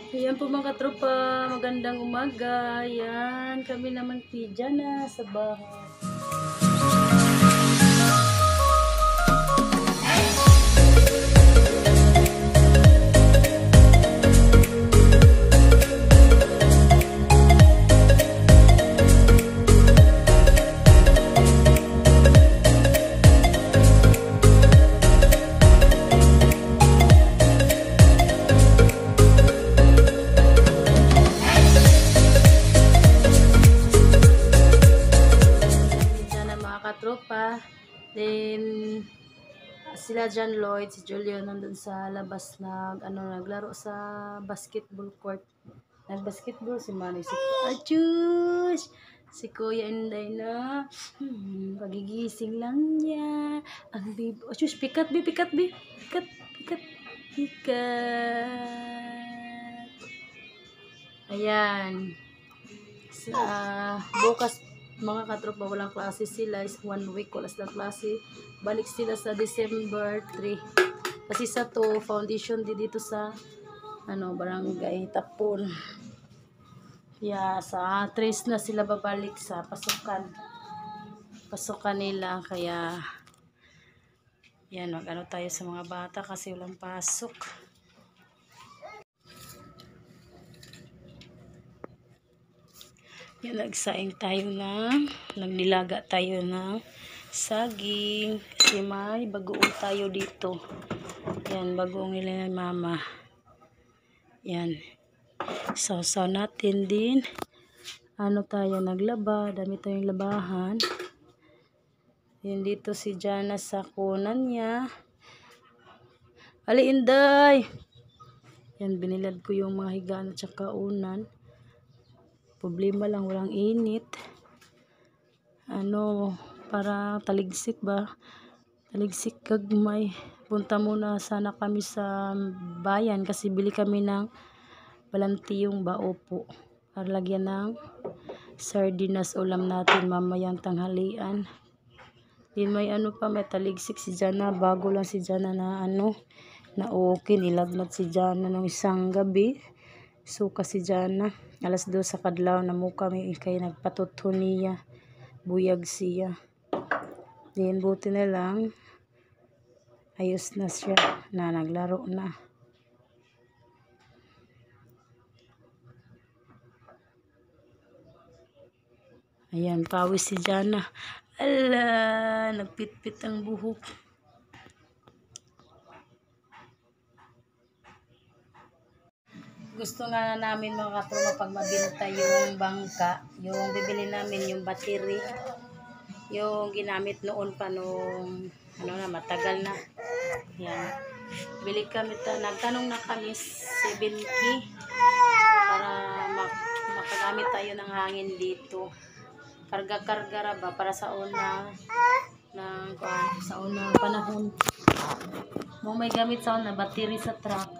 Ayan po mga katropa, magandang umaga. Ayan, kami naman pidya na sa bahay. Tropa. Then sila John Lloyd, si Julio nandun sa labas naglaro sa basketball court. Nag-basketball si Manny, si Achus, si Kuya Inday na pagigising lang niya. Ang baby, Achus, pikat. Ayan. Bukas mga katropa, walang klase sila. Is 1 week wala silang klase. Balik sila sa December 3. Kasi sa to foundation dito sa barangay Tapon. Kaya sa 3 na sila babalik sa pasukan nila. Kaya yan, tayo sa mga bata kasi walang pasok. Yan, nagsaing tayo nagnilaga tayo ng saging kasi may bagoong tayo dito. Yan, bagoong nila ni mama. Yan, sausaw natin din. Tayo naglaba, dami tayong labahan. Yan, dito si Jana sa kunan niya. Ali, Inday! Yan, binilad ko yung mga higaan at saka unan. Problema lang, walang init. Para taligsik ba? Taligsik kagmay. Punta muna sana kami sa bayan kasi bili kami ng balantiyong baopo. Para lagyan ng sardinas ulam natin mamayang tanghalian. Din may may taligsik si Jana. Bago lang si Jana na okay. Nilagnat si Jana nung isang gabi. Suka si Jana. Alas 2 sa kadlaw na mo kami kay nagpatuto niya. Buyag siya. Then buti na lang ayos na siya na naglaro na. Ayan, pawis si Jana. Ala, nagpitpit ang buhok. Gusto nga namin mga katropa pag mabinta yung bangka, yung bibili namin yung battery, yung ginamit noon pa nung matagal na. Yan. Bili kami nagtanong na kami 7K para makagamit tayo ng hangin dito. Karga-karga ba para sa unang panahon. May gamit sa una battery sa truck.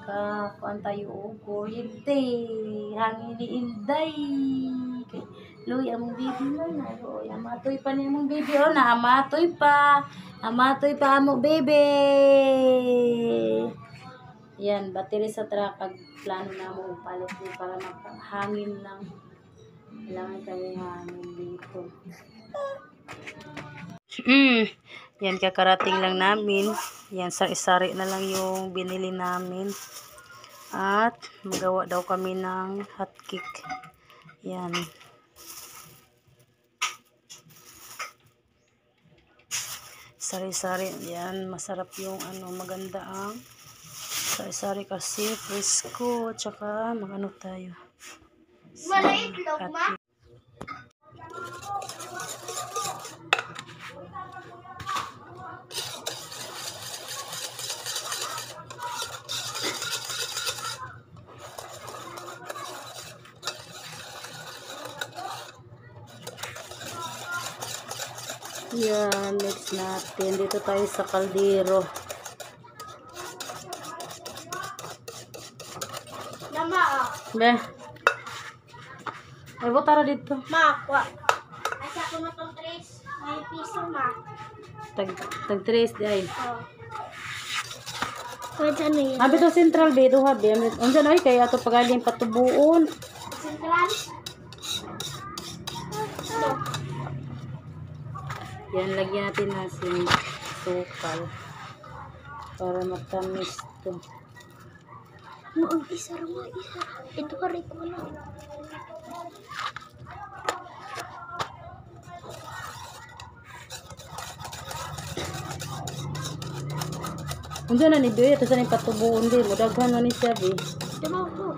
Para kuan tayo kuryente. Hangin ni Inday. Luy, among baby na. Amatoy pa niya among baby. Amatoy pa among baby. Yan, battery sa truck. Pag plano na mo palit din para makahangin lang. Kailangan kami hangin dito. Yan, kakarating lang namin. Yan, sari-sari na lang yung binili namin. At magawa daw kami ng hot cake. Yan. Sari-sari. Yan, masarap yung maganda ang sari-sari kasi fresco. Tsaka tayo. Maliit lang, ma? Yan, mix natin. Dito tayo sa kaldero. Mama, Be. Ay, butara dito. ma, asa ko na itong 3 piso, ma. Tag 3 day. Oh. Pwede ano yan? Abi to central be to habi. Unsa na ay kay ato pagaling patubuon. Sentral? Yan lagyan natin ng sukal para matamis to. Isa rumah isa. Ito ka rin ko na. Unsa na ni be ato sa ni patubuon din. Mudaghan na ni siya be. Diba ko?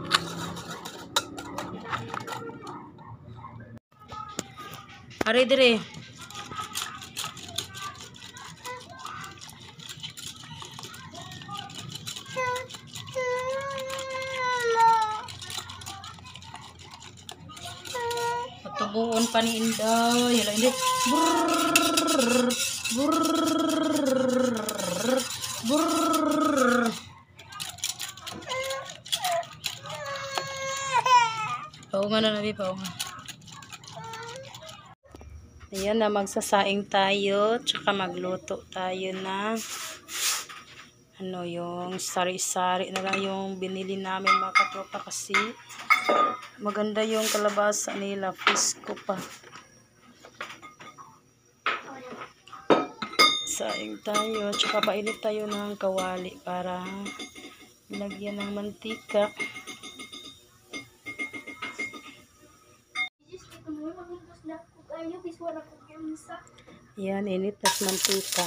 Ari dire. Patubuon pa ni Inday. Hala hindi. Brrrr. Brrrr. Brrrr. Paungan na nabi, paungan. Ayan na, magsasaing tayo. Tsaka magluto tayo na ano yung sari-sari na lang yung binili namin mga katropa kasi maganda yung kalabasa nila. Frisco pa. Saing tayo. Tsaka painit tayo ng kawali para lagyan ng mantika. Yan, init tas mantika.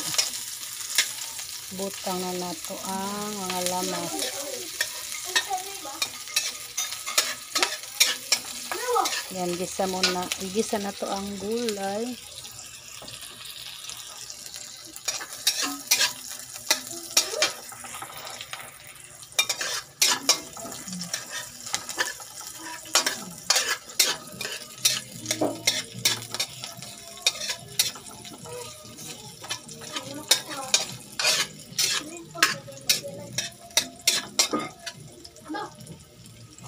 Butang na nato ang mga lamas. Yan, gisa muna. Igisa na to ang gulay.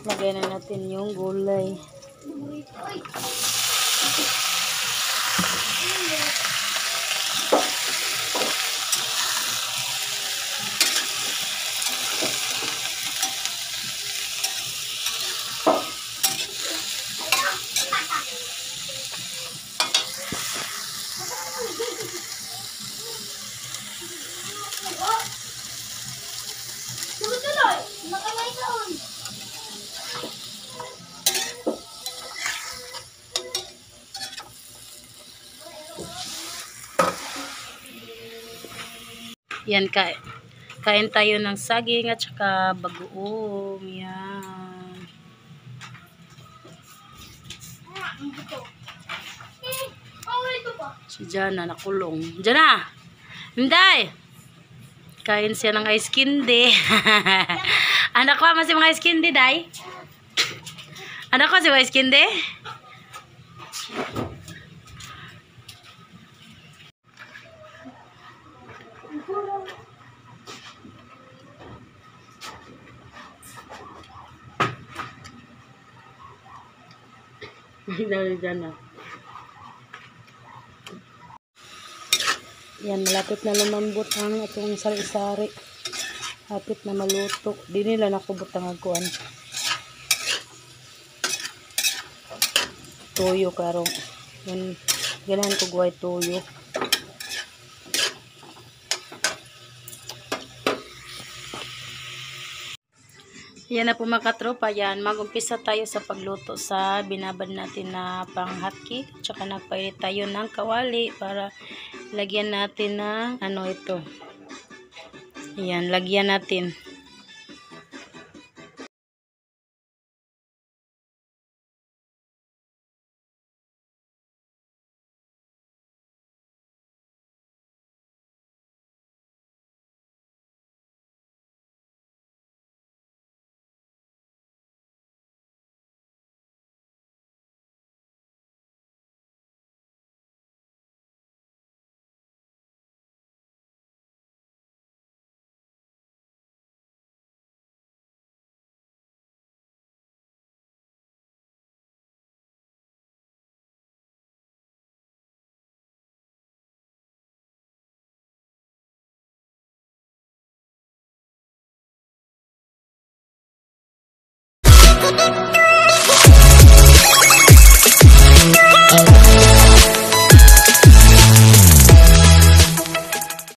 Lagyan na natin yung gulay. Tuloy-tuloy! Makamay taon! Yan, kain tayo ng saging at saka bagoong. Yan. Ito pa. Si Jana nakulong. Jana! Hinday! Kain siya ng ice candy. Anak ko, masih mga ice candy, day? Anak ko, si ice candy? Dari Jana. Yan, malapit na lumambot ang atong sari-sari. Lapit na maluto. Di nila nakubot ang agkuan. Toyo karong. Yan, ganahan ko guway toyo. Yan na po mga katropa. Yan, mag-umpisa tayo sa pagluto sa binabad natin na pang hotcake. Tsaka nagpainit tayo ng kawali para lagyan natin ng ano ito. Yan, lagyan natin.